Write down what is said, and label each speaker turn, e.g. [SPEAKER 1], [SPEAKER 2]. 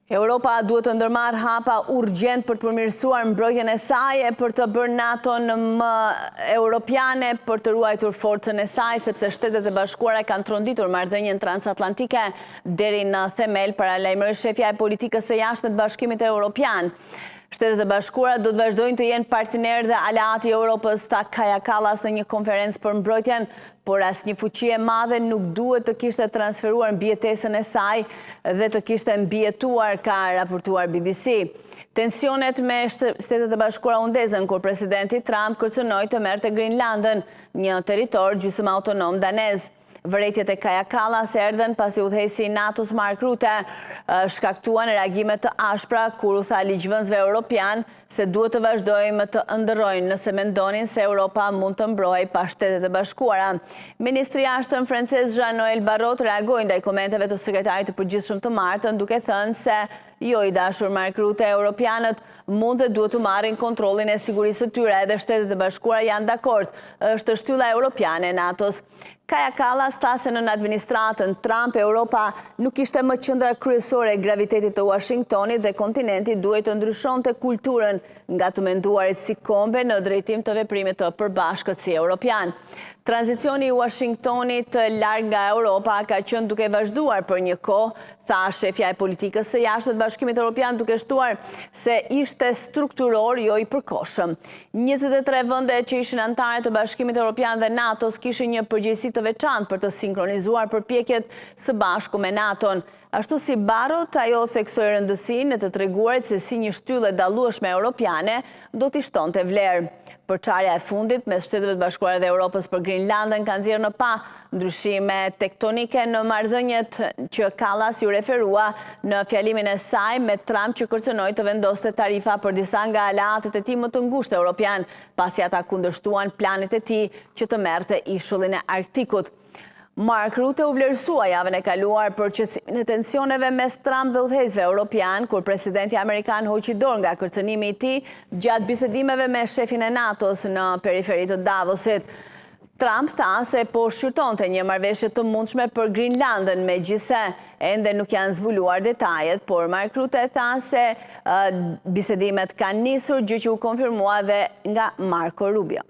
[SPEAKER 1] Europa duhet të ndërmarrë hapa urgjent për të përmirësuar mbrojtjen e saj e për të bërë NATO-n më europiane, për të ruajtur forcën e saj, sepse Shtetet e Bashkuara kanë tronditur marrëdhënien transatlantike deri në themel, paralajmëron shefja e politikës së jashtme të Bashkimit Evropian. Shtetet e Bashkuara do të vazhdojnë të jenë partnerë dhe aleati i Europës, tha Kaja Kallas në një konferencë për mbrojtjen, por asnjë fuqi e madhe nuk duhet të kishte transferuar mbijetesën e saj dhe të kishte mbijetuar, ka raportuar BBC. Tensionet me Shtetet e Bashkuara u ndezën kur presidenti Trump kërcënoi të merrte Grenlandën, një territor gjysmë autonom danez. Vërejtjet e Kaja Kallas erdhen pasi udhëheqësi i NATO-s Mark Rutte shkaktuan reagime të ashpra kur u tha ligjvënësve europian se duhet të vazhdojmë të ëndërrojnë nëse mendonin se Europa mund të mbrojë pa Shtetet e Bashkuara. Ministri i jashtëm francez Jean-Noël Barrot reagoi ndaj komenteve të sekretarit të përgjithshëm të martën, duke thënë se jo i dashur Mark Rutte, europianët mund dhe duhet të marrin kontrollin e sigurisë së tyre, edhe Shtetet e Bashkuara janë dakord, është shtylla europiane e NATO-s. Kaja Kallas tha se në administratën Trump, Europa nuk ishte më qendra kryesore e gravitetit të Washingtonit dhe kontinenti duhet të ndryshonte kulturën nga të menduarit si kombe në drejtim të veprimit të përbashkët si europian. Tranzicioni i Washingtonit larg nga Europa ka qenë duke vazhduar për një kohë, tha shefja e politikës së jashtme të Bashkimit Evropian, duke shtuar se ishte strukturor, jo i përkohshëm. 23 vende që ishin anëtare të Bashkimit Evropian dhe NATO-s kishin një përgjegjësi të veçantë për të sinkronizuar përpjekjet së bashku me NATO-n. Ashtu si Barrot, ajo theksoi rëndësinë e të treguarit se si një shtyllë e dallueshme europiane do t'i shtonte vlerë. Përçarja e fundit mes Shteteve të Bashkuara dhe Europës për Grenlandën ka nxjerrë në pa ndryshime tektonike në marrëdhëniet që Kallas ju referua në fjalimin e saj me Trump, që kërcënoi të vendoste tarifa për disa nga aleatët e tij më të ngushtë europian, pasi ata kundërshtuan planet e tij që të merrte ishullin e Arktikut. Mark Rutte u vlerësua javën e kaluar për qetësimin e tensioneve mes Trump dhe udhëheqësve europian, kur presidenti amerikan hoqi dorë nga kërcënimi i tij gjatë bisedimeve me shefin e NATO-s në periferi të Davosit. Trump tha se po shqyrtonte një marrëveshje të mundshme për Grenlandën, megjithse ende nuk janë zbuluar detajet, por Mark Rutte tha se bisedimet kanë nisur, gjë që u konfirmua dhe nga Marco Rubio.